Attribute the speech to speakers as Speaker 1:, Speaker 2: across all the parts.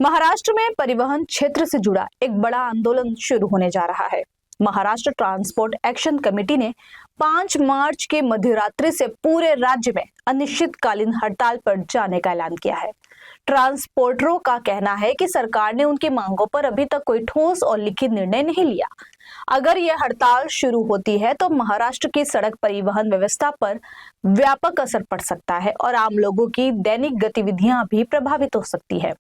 Speaker 1: महाराष्ट्र में परिवहन क्षेत्र से जुड़ा एक बड़ा आंदोलन शुरू होने जा रहा है। महाराष्ट्र ट्रांसपोर्ट एक्शन कमेटी ने 5 मार्च के मध्यरात्रि से पूरे राज्य में अनिश्चितकालीन हड़ताल पर जाने का ऐलान किया है। ट्रांसपोर्टरों का कहना है कि सरकार ने उनकी मांगों पर अभी तक कोई ठोस और लिखित निर्णय नहीं लिया। अगर यह हड़ताल शुरू होती है तो महाराष्ट्र की सड़क परिवहन व्यवस्था पर व्यापक असर पड़ सकता है और आम लोगों की दैनिक गतिविधियां भी प्रभावित हो सकती है।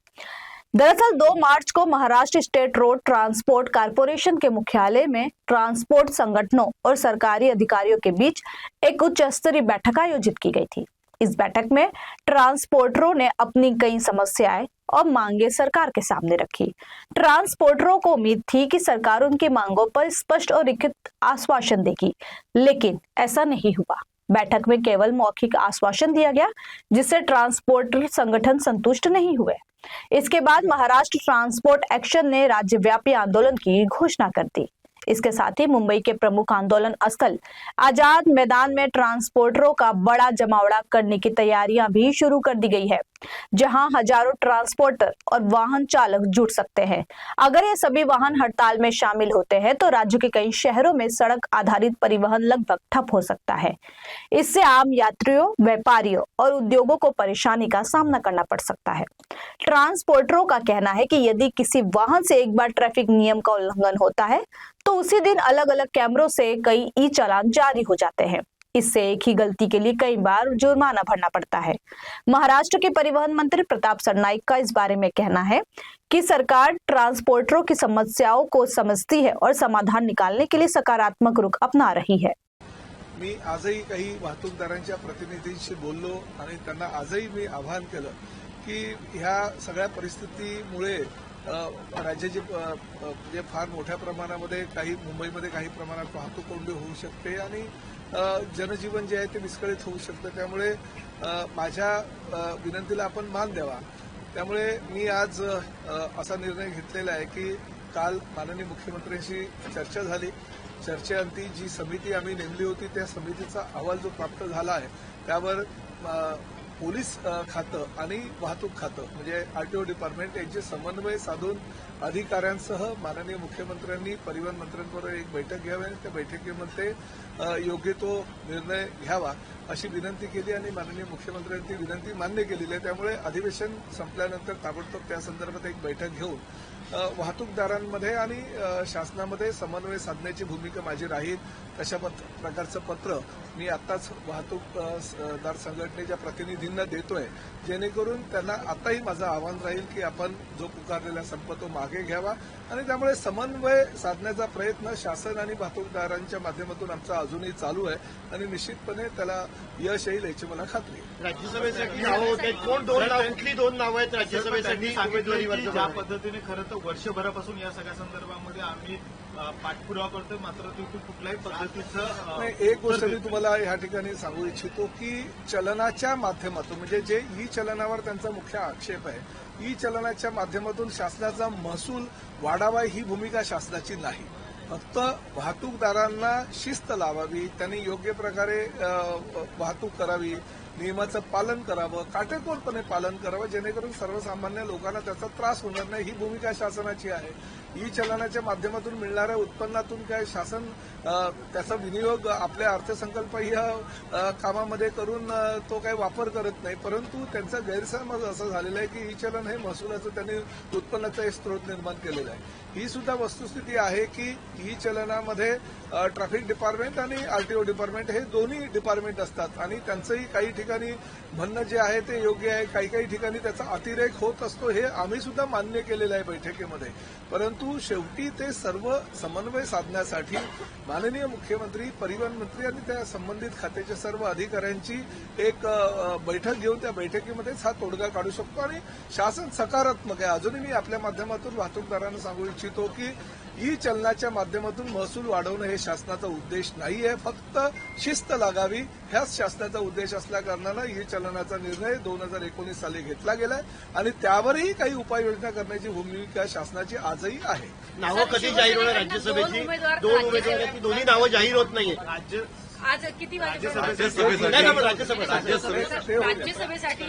Speaker 1: दरअसल 2 मार्च को Maharashtra state road transport corporation के मुख्यालय में ट्रांसपोर्ट संगठनों और सरकारी अधिकारियों के बीच एक उच्च स्तरीय बैठक आयोजित की गई थी। इस बैठक में ट्रांसपोर्टरों ने अपनी कई समस्याएं और मांगे सरकार के सामने रखी। ट्रांसपोर्टरों को उम्मीद थी कि सरकार उनकी मांगों पर स्पष्ट और लिखित आश्वासन देगी, लेकिन ऐसा नहीं हुआ। बैठक में केवल मौखिक आश्वासन दिया गया, जिससे ट्रांसपोर्टर संगठन संतुष्ट नहीं हुए। इसके बाद महाराष्ट्र ट्रांसपोर्ट एक्शन ने राज्यव्यापी आंदोलन की घोषणा कर दी। इसके साथ ही मुंबई के प्रमुख आंदोलन स्थल आजाद मैदान में ट्रांसपोर्टरों का बड़ा जमावड़ा करने की तैयारियां भी शुरू कर दी गई है, जहां हजारों ट्रांसपोर्टर और वाहन चालक जुट सकते हैं। अगर ये सभी वाहन हड़ताल में शामिल होते हैं तो राज्य के कई शहरों में सड़क आधारित परिवहन लगभग ठप हो सकता है। इससे आम यात्रियों, व्यापारियों और उद्योगों को परेशानी का सामना करना पड़ सकता है। ट्रांसपोर्टरों का कहना है कि यदि किसी वाहन से एक बार ट्रैफिक नियम का उल्लंघन होता है तो उसी दिन अलग अलग कैमरों से कई ई चालान जारी हो जाते हैं। इससे एक ही गलती के लिए कई बार जुर्माना भरना पड़ता है। महाराष्ट्र के परिवहन मंत्री प्रताप सरनाईक का इस बारे में कहना है कि सरकार ट्रांसपोर्टरों की समस्याओं को समझती है और समाधान निकालने के लिए सकारात्मक रुख अपना रही है।
Speaker 2: मी आजही काही वाहतूकदारांच्या प्रतिनिधींशी बोललो आणि त्यांना आजही मी आवाहन केलं की ह्या सगळ्या परिस्थितीमुळे राज्याची म्हणजे फार मोठ्या प्रमाणामध्ये काही मुंबईमध्ये काही प्रमाणात वाहतूक कोंडी होऊ शकते आणि जनजीवन जे आहे ते विस्कळीत होऊ शकतं। त्यामुळे माझ्या विनंतीला आपण मान द्यावा। त्यामुळे मी आज असा निर्णय घेतलेला आहे की काल माननीय मुख्यमंत्र्यांशी चर्चा झाली। चर्चेअंती जी समिती आम्ही नेमली होती त्या समितीचा अहवाल जो प्राप्त झाला आहे त्यावर पोलीस खातं आणि वाहतूक खातं म्हणजे आरटीओ डिपार्टमेंट यांचे समन्वय साधून अधिकाऱ्यांसह माननीय मुख्यमंत्र्यांनी परिवहन मंत्र्यांबरोबर एक बैठक घ्यावी आणि त्या बैठकीमध्ये योग्य तो निर्णय घ्यावा अशी विनंती केली आणि माननीय मुख्यमंत्र्यांनी ती विनंती मान्य केलेली आहे। त्यामुळे अधिवेशन संपल्यानंतर ताबडतोब त्या संदर्भात एक बैठक घेऊन वाहतूकदारांमध्ये आणि शासनामध्ये समन्वय साधण्याची भूमिका माझी राहील। तशा प्रकारचं पत्र मी आत्ताच वाहतूकदार संघटनेच्या प्रतिनिधींना देतोय, जेणेकरून त्यांना आताही माझं आवाहन राहील की आपण जो पुकारलेला संप तो मागे घ्यावा आणि त्यामुळे समन्वय साधण्याचा प्रयत्न शासन आणि वाहतूकदारांच्या माध्यमातून आमचा अजूनही चालू आहे आणि निश्चितपणे त्याला यश येईल याची मला खात्री आहे।
Speaker 3: राज्यसभेसाठी नावं होत आहेत, कुठली 2 नावं आहेत राज्यसभेसाठी?
Speaker 4: ज्या पद्धतीने खरं तर वर्षभरापासून या सगळ्या संदर्भामध्ये आम्ही पाठपुरावा करतोय, मात्र तिथून कुठल्याही पद्धतीचं
Speaker 2: एक गोष्ट मी तुम्हाला या ठिकाणी सांगू इच्छितो की चलनाच्या माध्यमातून म्हणजे जे ई चलनावर त्यांचा मुख्य आक्षेप आहे, ई चलनाच्या माध्यमातून शासनाचा महसूल वाढावा ही भूमिका शासनाची नाही। फक्त वाहतूकदारांना शिस्त लावावी, त्यांनी योग्य प्रकारे वाहतूक करावी, नियमाचं पालन करावं, काटेकोरपणे पालन करावं, जेणेकरून सर्वसामान्य लोकांना त्याचा त्रास होणार नाही ही भूमिका शासनाची आहे। ई चलनाच्या माध्यमातून मिळणाऱ्या उत्पन्नातून काय शासन त्याचा विनियोग आपल्या अर्थसंकल्पीय कामामध्ये करून तो काही वापर करत नाही, परंतु त्यांचा गैरसमज असा झालेला आहे की ई चलन हे महसुलाचं त्यांनी उत्पन्नाचा एक स्रोत निर्माण केलेला आहे। ही सुद्धा वस्तुस्थिती आहे की ई चलनामध्ये ट्रॅफिक डिपार्टमेंट आणि आरटीओ डिपार्टमेंट हे दोन्ही डिपार्टमेंट असतात आणि त्यांचंही काही ठिकाणी म्हणणं जे आहे ते योग्य आहे, काही ठिकाणी त्याचा अतिरेक होत असतो, हे आम्ही सुद्धा मान्य केलेलं आहे बैठकीमध्ये। परंतु शेवटी ते सर्व समन्वय साधण्यासाठी माननीय मुख्यमंत्री, परिवहन मंत्री आणि त्या संबंधित खात्याच्या सर्व अधिकाऱ्यांची एक बैठक घेऊन त्या बैठकीमध्येच हा तोडगा काढू शकतो आणि शासन सकारात्मक आहे। अजूनही मी आपल्या माध्यमातून वाहतूकदारांना सांगू इच्छितो की ई चलनाच्या माध्यमातून महसूल वाढवणं हे शासनाचा उद्देश नाहीये, फक्त शिस्त लागावी ह्याच शासनाचा उद्देश असल्याकारणानं ई चलनाचा निर्णय 2019 साली घेतला गेलाय आणि त्यावरही काही उपाययोजना करण्याची भूमिका शासनाची आजही आहे।
Speaker 3: नावं कधी जाहीर होणार राज्यसभेची? 2 उमेदवारांची दोन्ही नावं जाहीर होत नाहीये।
Speaker 5: आज किती
Speaker 3: राज्यसभेसाठी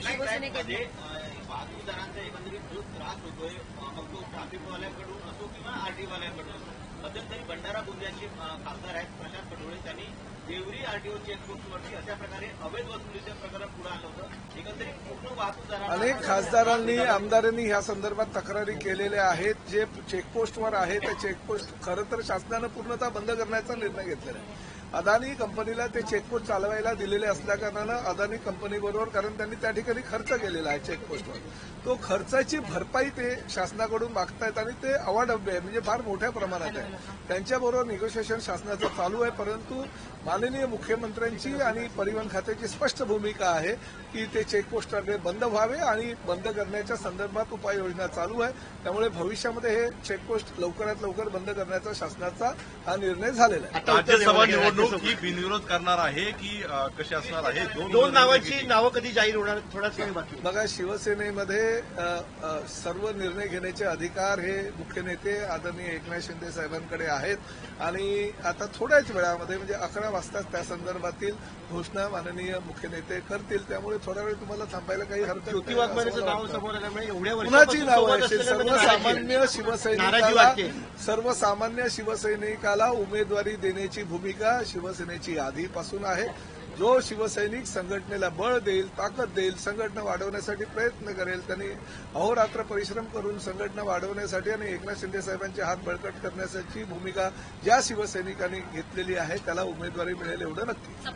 Speaker 5: शिवसेनेकडे
Speaker 4: वाहतूकदारांचा एकंदरीत जो त्रास होतो
Speaker 5: होतोय मग तो ट्रॅफिकवाल्यांकडून असो किंवा आरटीवाल्यांकडून असो. मध्यंतरी भंडारा गोंदियाचे खासदार आहेत प्रशांत पटोळे, त्यांनी देवरी आरटीओ चेकपोस्टवरती अशा प्रकारे अवैध वसुलीचं प्रकरण पुढे आलं होतं. एकंदरीत पूर्ण वाहतूकदारांना
Speaker 2: अनेक खासदारांनी आमदारांनी या संदर्भात तक्रारी केलेल्या आहेत. जे चेकपोस्टवर आहे त्या चेकपोस्ट खरं तर शासनानं पूर्णतः बंद करण्याचा निर्णय घेतलेला आहे. अदानी कंपनीला ते चेकपोस्ट चालवायला दिलेले असल्याकारणानं अदानी कंपनीबरोबर, कारण त्यांनी त्या ठिकाणी खर्च केलेला आहे चेकपोस्टवर, तो खर्चाची भरपाई ते शासनाकडून मागतायत आणि ते अवाढव्य आहे, म्हणजे फार मोठ्या प्रमाणात आहे. त्यांच्याबरोबर निगोशिएशन शासनाचं चालू आहे. परंतु माननीय मुख्यमंत्र्यांची आणि परिवहन खात्याची स्पष्ट भूमिका आहे की ते चेकपोस्ट बंद व्हावे आणि बंद करण्याच्या संदर्भात उपाययोजना चालू आहे. त्यामुळे भविष्यामध्ये हे चेकपोस्ट लवकरात लवकर बंद करण्याचा शासनाचा हा निर्णय झालेला आहे.
Speaker 6: राज्यसभा निवडणूक ही बिनविरोध करणार आहे की कशी असणार आहे?
Speaker 3: दोन नावांची नावं कधी जाहीर होणार थोडाच वेळ बाकी.
Speaker 2: बघा, शिवसेनेमध्ये सर्व निर्णय घेण्याचे अधिकार हे मुख्य नेते आदरणीय एकनाथ शिंदे साहेबांकडे आहेत आणि आता थोड्याच वेळामध्ये म्हणजे 11 वाजता त्या संदर्भातील घोषणा माननीय मुख्य नेते करतील. त्यामुळे थोडा वेळ तुम्हाला थांबायला काही हरकत नाही.
Speaker 3: ज्योती वाघमारेचं नाव समोर आल्यामुळे एवढ्या
Speaker 2: कुणाची नावं
Speaker 3: सोबत
Speaker 2: आहेत?
Speaker 3: असलेल्यांमध्ये
Speaker 2: सर्वसामान्य
Speaker 3: नाराजी
Speaker 2: शिवसैनिकाला
Speaker 3: वाटते.
Speaker 2: सर्वसामान्य शिवसैनिकाला उमेदवारी देण्याची भूमिका शिवसेनेची आधीपासून आहे. जो शिवसैनिक संघटनेला बळ देईल, ताकद देईल, संघटना वाढवण्यासाठी प्रयत्न करेल, त्यांनी अहोरात्र परिश्रम करून संघटना वाढवण्यासाठी आणि एकनाथ शिंदे साहेबांचे हात बळकट करण्यासाठी भूमिका ज्या शिवसैनिकांनी घेतलेली आहे त्याला उमेदवारी मिळेल एवढं नक्की.